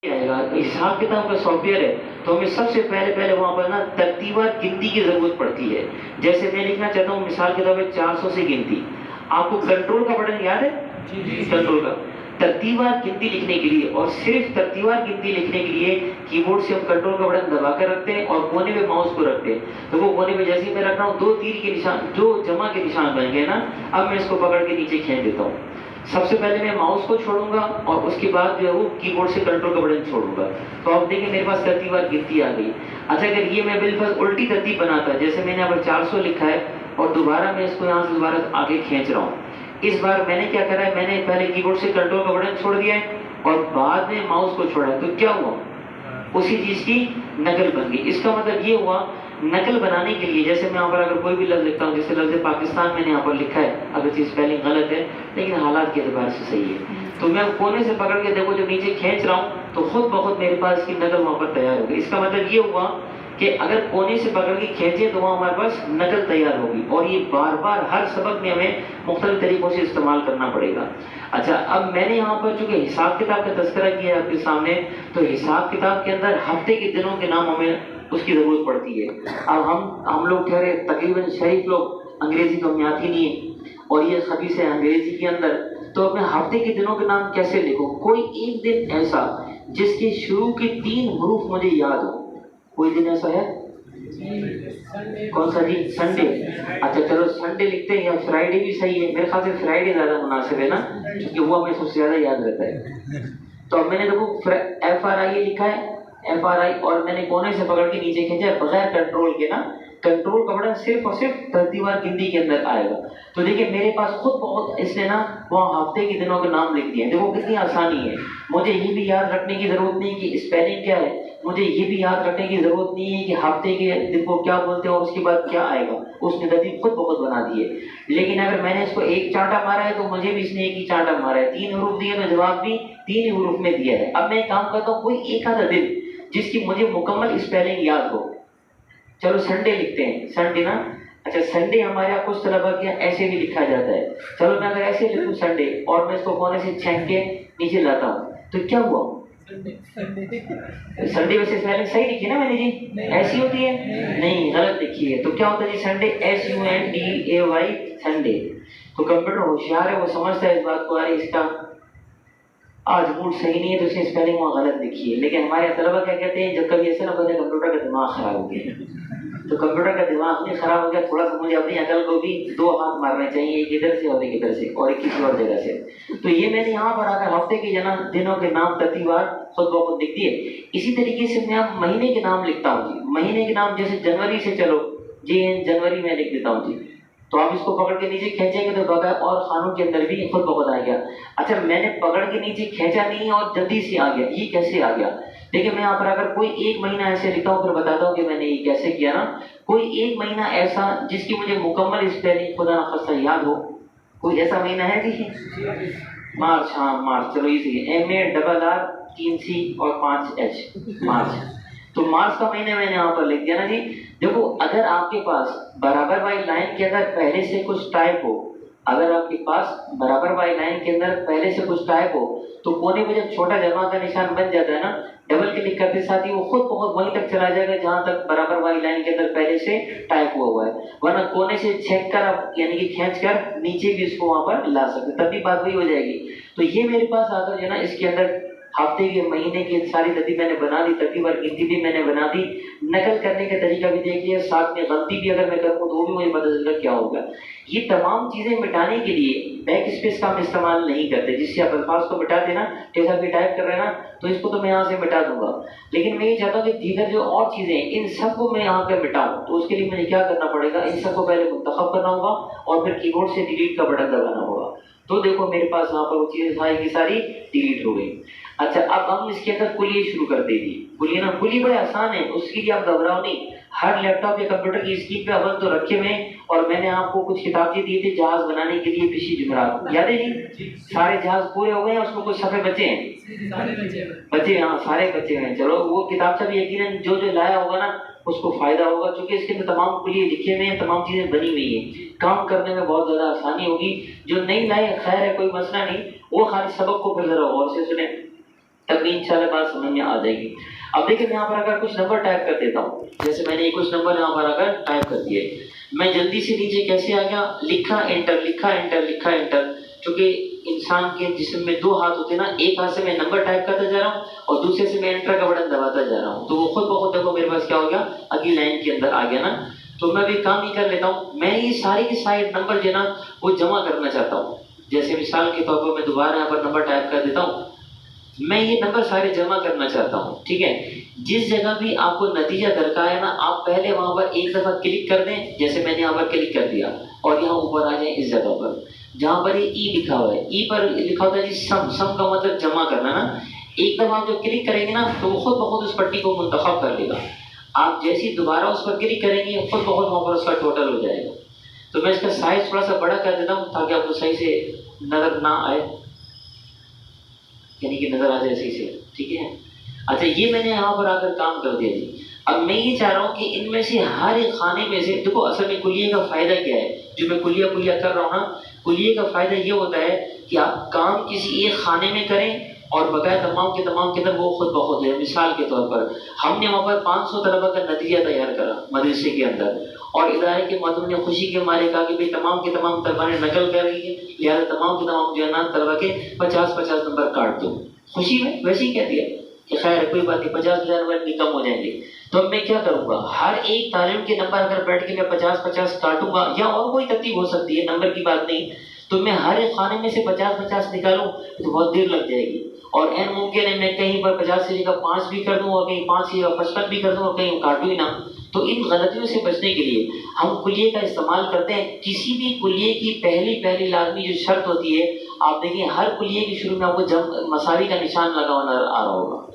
آئے گا حساب کتاب کا سافٹ ویئر ہے تو ہمیں سب سے پہلے وہاں پر نا ترتیبات گنتی کی ضرورت پڑتی ہے. جیسے میں لکھنا چاہتا ہوں مثال کے طور پہ 400 سے گنتی. آپ کو کنٹرول کا بٹن یاد ہے؟ کنٹرول کا ترتیبات گنتی لکھنے کے لیے اور صرف ترتیبات گنتی لکھنے کے لیے کی بورڈ سے ہم کنٹرول کا بٹن دبا کر رکھتے ہیں اور کونے پہ ماؤس کو رکھتے ہیں. تو وہ کونے پہ جیسے ہی میں رکھ رہا ہوں دو تیر کے نشان جو جمع کے نشان بن گئے نا, اب میں اس کو پکڑ کے نیچے کھینچ دیتا ہوں. سب سے پہلے میں ماؤس کو چھوڑوں گا اور اس کے بعد جو ہے وہ کی بورڈ سے کنٹرول کا بٹن چھوڑوں گا. تو آپ دیکھیں میرے پاس ترتیبات گنتی آ گئی. اچھا اگر یہ میں بالفرض الٹی ترتیب بناتا, جیسے میں نے یہاں پر 400 لکھا ہے اور دوبارہ میں اس کو یہاں سے دوبارہ آگے کھینچ رہا ہوں. اس بار میں نے کیا کرا ہے, میں نے پہلے کی بورڈ سے کنٹرول کا بٹن چھوڑ دیا ہے اور بعد میں ماؤس کو چھوڑا ہے. تو کیا ہوا, اسی چیز کی نقل بن گئی. اس کا مطلب یہ ہوا نقل بنانے کے لیے جیسے میں یہاں پر اگر کوئی بھی لفظ لکھتا ہوں, جیسے لفظ پاکستان میں نے یہاں پر لکھا ہے, اگر چیز اسپیلنگ غلط ہے لیکن حالات کے اعتبار سے صحیح ہے, تو میں کونے سے پکڑ کے دیکھو جب نیچے کھینچ رہا ہوں تو خود بخود میرے پاس اس کی نقل وہاں پر تیار ہوگی. اس کا مطلب یہ ہوا کہ اگر کونے سے پکڑ کے کھینچے تو وہاں ہمارے پاس نقل تیار ہوگی, اور یہ بار بار ہر سبق میں ہمیں مختلف طریقوں سے استعمال کرنا پڑے گا. اچھا اب میں نے یہاں پر چونکہ حساب کتاب کا تذکرہ کیا ہے آپ کے سامنے, تو حساب کتاب کے اندر ہفتے کے دنوں کے نام ہمیں اس کی ضرورت پڑتی ہے. اب ہم لوگ ٹھہرے تقریباً شریف لوگ, انگریزی تو ہمیں آتی نہیں ہے اور یہ خبیث ہے انگریزی کے اندر, تو اپنے ہفتے کے دنوں کے نام کیسے لکھوں؟ کوئی ایک دن ایسا جس کے شروع کے 3 حروف مجھے یاد ہو, کوئی دن ایسا ہے؟ کون سا جی؟ سنڈے. اچھا چلو سنڈے لکھتے ہیں, یا فرائیڈے بھی صحیح ہے, میرے خیال سے فرائیڈے زیادہ مناسب ہے نا, کیونکہ وہ ہمیں سب سے زیادہ یاد رہتا ہے. تو اب میں نے دیکھو FRI لکھا ہے, FRI, اور میں نے کونے سے پکڑ کے نیچے کھینچا ہے بغیر کنٹرول کے نا, کنٹرول کا بٹن صرف اور صرف ترتیبات گنتی کے اندر آئے گا. تو دیکھیں میرے پاس خود بہت اس نے نا وہاں ہفتے کے دنوں کے نام لکھ دیے. دیکھو کتنی آسانی ہے, مجھے یہ بھی یاد رکھنے کی ضرورت نہیں کہ اسپیلنگ کیا ہے, مجھے یہ بھی یاد رکھنے کی ضرورت نہیں ہے کہ ہفتے کے دن کو کیا بولتے ہیں اور اس کے بعد کیا آئے گا. اس نے ترتیب خود بخود بنا دی ہے. لیکن اگر میں نے اس کو ایک چانٹا مارا ہے تو مجھے بھی اس نے ایک ہی چانٹا مارا ہے. 3 حروف دیے تو جواب بھی 3 ہی حروف میں دیا ہے. اب میں کام کرتا ہوں, کوئی ایک آدھا دن جس کی مجھے مکمل اسپیلنگ یاد ہو. چلو سنڈے لکھتے ہیں, سنڈے نا. اچھا سنڈے ہمارے یہاں کچھ طلبا کے ایسے بھی لکھا جاتا ہے. چلو میں اگر ایسے لکھوں سنڈے اور میں اس کو کونے سے چھینک کے نیچے لاتا ہوں تو کیا ہوا؟ سنڈے ویسے اسپیلنگ صحیح لکھی نا میں نے جی, ایسی ہوتی ہے نہیں, غلط لکھی ہے. تو کیا ہوتا ہے جی سنڈے SUNDAY سنڈے. تو کمپیوٹر ہوشیار ہے, وہ سمجھتا ہے اس بات کو, ارے اس کا آج موڈ صحیح نہیں ہے تو اس نے اسپیلنگ وہاں غلط لکھی ہے. لیکن ہمارے طلبا کیا کہتے ہیں, جب کبھی ایسا نہ ہوتا ہے کمپیوٹر کا دماغ خراب ہو گیا, تو کمپیوٹر کا دماغ نہیں خراب ہو گیا, تھوڑا سا مجھے اپنی عقل کو بھی 2 ہاتھ مارنے چاہیے, ایک ادھر سے اور ایک ادھر سے اور ایک کسی اور جگہ سے. تو یہ میں نے یہاں پر آ کر ہفتے کے دنوں کے نام ترتیبات خود بخود لکھ دیے. اسی طریقے سے میں اب مہینے کے نام لکھتا ہوں جی. مہینے کے نام جیسے جنوری سے, چلو جی جنوری میں لکھ دیتا ہوں جی. تو آپ اس کو پکڑ کے نیچے کھینچیں گے تو بغیر اور خانوں کے اندر بھی خود بخود آ گیا. اچھا میں نے پکڑ کے نیچے کھینچا نہیں اور جلدی سے آ گیا, یہ کیسے آ گیا؟ دیکھیں میں یہاں پر اگر کوئی ایک مہینہ ایسے لکھتا ہوں پھر بتاتا ہوں کہ میں نے یہ کیسے کیا نا. کوئی ایک مہینہ ایسا جس کی مجھے مکمل اسپیلنگ خدا نخواستہ یاد ہو, کوئی ایسا مہینہ ہے جی؟ مارچ. ہاں مارچ, چلو یہ صحیح ہے, MARR 3C اور 5H مارچ. تو مارچ کا مہینہ میں نے یہاں پر لکھ دیا نا جی. دیکھو اگر آپ کے پاس برابر والی لائن کے اندر پہلے سے کچھ ٹائپ ہو, اگر آپ کے پاس برابر والی لائن کے اندر پہلے سے کچھ ٹائپ ہو تو کونے پہ جب چھوٹا جمع کا نشان بن جاتا ہے نا, ڈبل کلک کرتے ساتھ ہی وہ خود بخود وہیں تک چلا جائے گا جہاں تک برابر والی لائن کے اندر پہلے سے ٹائپ ہوا ہے. ورنہ کونے سے چھینک کر آپ یعنی کہ کھینچ کر نیچے بھی اس کو وہاں پر لا سکتے, تب بھی بات وہی ہو جائے گی. تو یہ میرے پاس آ کر جو ہے نا اس کے اندر ہفتے کے مہینے کی ساری ترتیب میں نے بنا دی, ترتیب اور گنتی بھی میں نے بنا دی, نقل کرنے کا طریقہ بھی دیکھ لیا, ساتھ میں غلطی بھی اگر میں کروں تو وہ بھی مجھے پتہ چل گا کیا ہوگا. یہ تمام چیزیں مٹانے کے لیے بیک اسپیس کا ہم استعمال نہیں کرتے, جس سے آپ الفاظ کو مٹا دینا, جیسا کہ ٹائپ کر رہے ہیں نا تو اس کو تو میں یہاں سے مٹا دوں گا, لیکن میں یہ چاہتا ہوں کہ دیگر جو اور چیزیں ہیں ان سب کو میں یہاں پہ مٹاؤں. تو اس کے لیے مجھے کیا کرنا پڑے گا, ان سب کو پہلے منتخب کرنا ہوگا اور پھر کی بورڈ سے ڈیلیٹ کا بٹن دبانا ہوگا. تو دیکھو میرے پاس یہاں پر وہ چیزیں ساری کی ساری ڈیلیٹ ہو گئی. اچھا اب ہم اس کے اندر کلیے شروع کر دیں گے. کلیے نا, کلیے بڑے آسان ہے, اس کے لیے آپ گھبراؤ نہیں. ہر لیپ ٹاپ یا کمپیوٹر کی اسکرین پہ اول تو رکھے ہوئے, اور میں نے آپ کو کچھ کتابیں دی تھی جہاز بنانے کے لیے, پچھلی جمعرات یاد ہے جی؟ سارے جہاز پورے ہو گئے ہیں, اس میں کچھ صفحے بچے ہیں, بچے, ہاں سارے بچے ہیں. چلو وہ کتاب سے بھی یقیناً جو لایا ہوگا نا اس کو فائدہ ہوگا, کیونکہ اس کے اندر تمام کلیے لکھے ہوئے ہیں, تمام چیزیں بنی ہوئی ہیں, کام کرنے میں بہت زیادہ آسانی ہوگی. جو نہیں لائے خیر ہے, کوئی مسئلہ نہیں, وہ خالی سبق کو پھر ذرا غور سے سنیں. تب بھی انشاءاللہ بات سمجھ میں آ جائے گی. اب دیکھیں میں یہاں پر اگر کچھ نمبر ٹائپ کر دیتا ہوں، جیسے میں نے کچھ نمبر یہاں پر اگر ٹائپ کر دیے، میں جلدی سے نیچے کیسے آ گیا، لکھا انٹر، لکھا انٹر، لکھا انٹر. چونکہ انسان کے جسم میں دو ہاتھ ہوتے ہیں نا، ایک ہاتھ سے میں نمبر ٹائپ کرتا جا رہا ہوں اور دوسرے سے میں انٹر کا بٹن دباتا جا رہا ہوں، تو وہ خود بخود دیکھو میرے پاس کیا ہو گیا، اگلی لائن کے اندر آ گیا نا. تو میں بھی کام ہی کر لیتا ہوں، میں یہ سارے کے سارے نمبر جو ہے نا وہ جمع کرنا چاہتا ہوں. جیسے مثال کے طور پر میں دوبارہ یہاں پر نمبر ٹائپ کر دیتا ہوں، میں یہ نمبر سارے جمع کرنا چاہتا ہوں. ٹھیک ہے، جس جگہ بھی آپ کو نتیجہ درکار ہے نا، آپ پہلے وہاں پر ایک دفعہ کلک کر دیں، جیسے میں نے یہاں پر کلک کر دیا اور یہاں اوپر آ جائیں اس جگہ پر جہاں پر یہ ای لکھا ہوا ہے. ای پر لکھا ہوتا ہے جی سم، سم کا مطلب جمع کرنا نا. ایک دفعہ آپ جب کلک کریں گے نا تو وہ خود بخود اس پٹی کو منتخب کر لے گا. آپ جیسے دوبارہ اس پر کلک کریں گے خود بخود وہاں پر اس کا ٹوٹل ہو جائے گا. تو میں اس کا سائز تھوڑا سا بڑا کر دیتا ہوں تاکہ آپ کو صحیح سے نظر نہ آئے، یعنی کہ نظر آ جائے صحیح سے. ٹھیک ہے، اچھا یہ میں نے یہاں پر آ کر کام کر دیا جی. اب میں یہ چاہ رہا ہوں کہ ان میں سے ہر ایک خانے میں سے، دیکھو اصل میں کلیے کا فائدہ کیا ہے، جو میں کلیہ کلیہ کر رہا ہوں نا، کلیے کا فائدہ یہ ہوتا ہے کہ آپ کام کسی ایک خانے میں کریں اور بقایا تمام کے تمام کے اندر وہ خود بخود ہے. مثال کے طور پر ہم نے وہاں پر 500 طلبہ کا نتیجہ تیار کرا مدرسے کے اندر، اور ادارے کے مدعو نے خوشی کے مارے کہا کہ تمام کے تمام طلبہ نے نقل کر رہی ہے، لہٰذا تمام کے تمام جو ہے نا طلبہ کے 50-50 نمبر کاٹ دو. خوشی میں ویسے ہی کہہ دیا کہ خیر کوئی بات نہیں، 50,000 نمبر بھی کم ہو جائیں گے. تو اب میں کیا کروں گا، ہر ایک طالب کے نمبر اگر بیٹھ کے میں 50-50 کاٹوں گا، یا اور کوئی ترتیب ہو سکتی ہے، نمبر کی بات نہیں، تو میں ہر ایک خانے میں سے 50-50 نکالوں تو بہت دیر لگ جائے گی. اور این ممکن ہے میں کہیں پر 50 کی جگہ 5 بھی کر دوں اور کہیں 5 کی جگہ 55 بھی کر دوں اور کہیں کاٹوں ہی نہ. تو ان غلطیوں سے بچنے کے لیے ہم کلیے کا استعمال کرتے ہیں. کسی بھی کلیے کی پہلی لازمی جو شرط ہوتی ہے، آپ دیکھیں ہر کلیے کے شروع میں آپ کو مساوی کا نشان لگا ہوا نظر آ رہا ہوگا.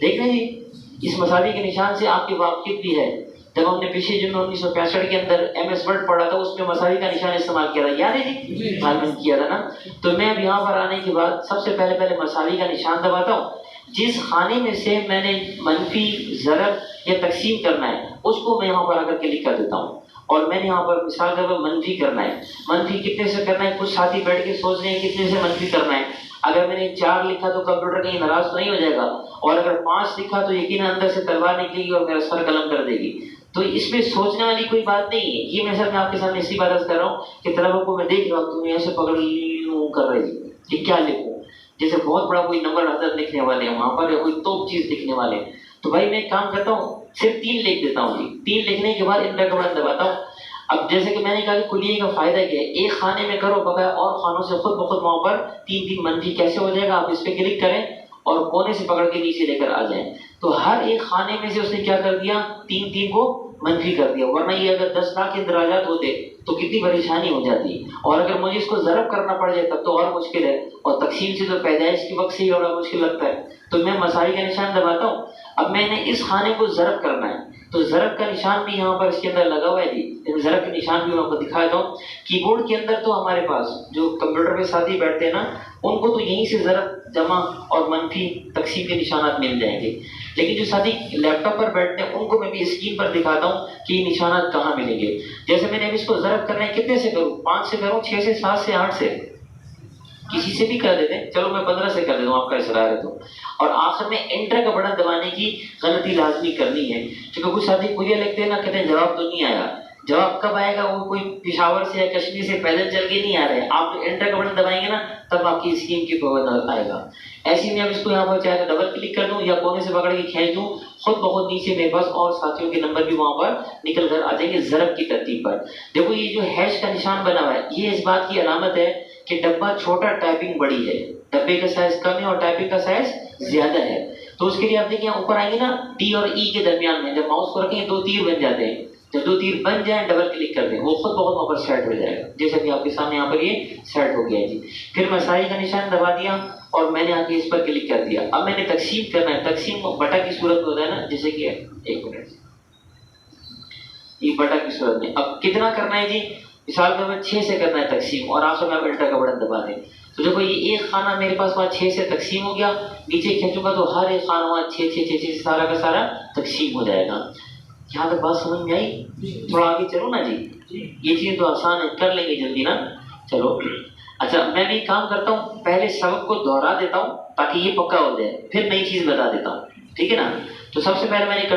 دیکھ رہے ہیں جی، اس مساوی کے نشان سے آپ کی واقفیت بھی ہے. جب ہم نے پچھلے جن 1965 کے اندر ایم ایس ورڈ پڑھا تھا، اس میں مساوی کا نشان استعمال کیا تھا، یاد ہے جی؟ معلوم کیا تھا نا. تو میں اب یہاں پر آنے کے بعد سب سے پہلے مساوی کا نشان دباتا ہوں. جس خانے میں سے میں نے منفی، ضرب یا تقسیم کرنا ہے اس کو میں یہاں پر آ کر کلک کر دیتا ہوں. اور میں نے یہاں پر مثال کے طور پر منفی کرنا ہے. منفی کتنے سے کرنا ہے، کچھ ساتھی بیٹھ کے سوچ رہے ہیں کتنے سے منفی کرنا ہے. اگر میں نے 4 لکھا تو کمپیوٹر کہیں ناراض تو نہیں ہو جائے گا، اور اگر 5 لکھا تو یقیناً اندر سے تلوار نکلے گی اور میرا سر قلم کر دے گی. تو اس میں سوچنے والی کوئی بات نہیں ہے. یہ میں سر میں آپ کے سامنے اسی بات عرض کر رہا ہوں کہ طلبوں کو میں دیکھ رہا ہوں تم ایسے پکڑ یوں کر رہے جی کہ کیا لکھوں، جیسے بہت بڑا کوئی نمبر حضرت لکھنے والے ہیں وہاں پر، یا کوئی توپ چیز لکھنے والے ہیں. تو بھائی میں ایک کام کرتا ہوں، صرف 3 لکھ دیتا ہوں جی. 3 لکھنے کے بعد انٹر کا بٹن دباتا ہوں. اب جیسے کہ میں نے کہا کہ کلیے کا فائدہ کیا ہے، ایک خانے میں کرو بقایا اور خانوں سے خود بخود وہاں پر 3 منفی کیسے ہو جائے گا. آپ اس پہ کلک کریں اور کونے سے پکڑ کے نیچے لے کر آ جائیں. تو ہر ایک خانے میں سے اس نے کیا کر دیا، 3 کو منفی کر دیا. ورنہ یہ اگر 10 لاکھ کے اندراجات ہوتے تو کتنی پریشانی ہو جاتی، اور اگر مجھے اس کو ضرب کرنا پڑ جائے تب تو اور مشکل ہے، اور تقسیم سے تو پیدائش کے وقت سے ہی بڑا مشکل لگتا ہے. تو میں مساوی کا نشان دباتا ہوں. اب میں نے اس خانے کو ضرب کرنا ہے، تو ضرب کا نشان بھی یہاں پر اس کے اندر لگا ہوا ہے جی. ضرب کے نشان بھی میں آپ کو دکھاتا ہوں. کی بورڈ کے اندر تو ہمارے پاس جو کمپیوٹر پہ ساتھی بیٹھتے ہیں نا، ان کو تو یہیں سے ضرب، جمع اور منفی، تقسیم کے نشانات مل جائیں گے. لیکن جو ساتھی لیپ ٹاپ پر بیٹھتے ہیں ان کو میں بھی اسکرین پر دکھاتا ہوں کہ یہ نشانات کہاں ملیں گے. جیسے میں نے اب اس کو ضرب کرنا ہے، کتنے سے کروں، 5 سے کروں، 6 سے، 7 سے، 8 سے، کسی سے بھی کر دیتے ہیں. چلو میں 15 سے کر دیتا ہوں، آپ کا اصرار ہے تو. اور آخر میں انٹر کا بٹن دبانے کی غلطی لازمی کرنی ہے، کیونکہ کچھ ساتھی کلیہ لکھتے ہیں نا، کہتے ہیں جواب تو نہیں آیا. جواب کب آئے گا، وہ کوئی پشاور سے یا کشمیر سے پیدل چل کے نہیں آ رہے. آپ انٹر کا بٹن دبائیں گے نا تب آپ کی اسکرین کی پروڈ آئے گا. ایسے میں اب اس کو یہاں پر چاہے تو ڈبل کلک کر دوں یا کونے سے پکڑ کے کھینچ دوں، خود بہت نیچے میرے پاس اور ساتھیوں کے نمبر بھی وہاں پر نکل کر آ جائیں گے ضرب کی ترتیب پر. دیکھو یہ جو ہیش کا نشان بنا ہوا ہے، یہ اس بات کی علامت ہے کہ ڈبہ چھوٹا، ٹائپنگ بڑی ہے. ڈبے کا سائز کم ہے اور ٹائپنگ کا سائز زیادہ ہے. تو اس کے لیے آپ دیکھیں اوپر آئیں گے نا، ٹی اور ای کے درمیان میں جب ماؤس کو رکھیں 2 تیر بن جاتے ہیں. جب 2 تیر بن جائیں ڈبل کلک کر دیں، وہ خود بہت وہاں پر سیٹ ہو جائے گا. جیسے کہ آپ کے سامنے یہاں پر یہ سیٹ ہو گیا ہے جی. پھر مساوی کا نشان دبا دیا اور میں نے آ کے اس پر کلک کر دیا. اب میں نے تقسیم کرنا ہے. تقسیم بٹا کی صورت میں ہوتا ہے نا، جیسے کہ ایک منٹ، یہ بٹا کی صورت میں. اب کتنا کرنا ہے جی، مثال کے طور پر 6 سے کرنا ہے تقسیم، اور آخر میں آپ انٹر کا بٹن دبا دیں. تو دیکھو یہ ایک خانہ میرے پاس وہاں 6 سے تقسیم ہو گیا. نیچے کھینچوں گا تو ہر ایک خانہ وہاں 6 سے سارا کا سارا تقسیم ہو جائے گا. یہاں تک بات سمجھ میں آئی؟ تھوڑا آگے چلو نا جی. یہ چیز تو آسان ہے، کر لیں گے جلدی نا. چلو اچھا میں بھی کام کرتا ہوں، پہلے سبق کو دوہرا دیتا ہوں تاکہ یہ پکا ہو جائے، پھر نئی چیز بتا دیتا ہوں، ٹھیک ہے نا؟ تو سب سے پہلے میں نے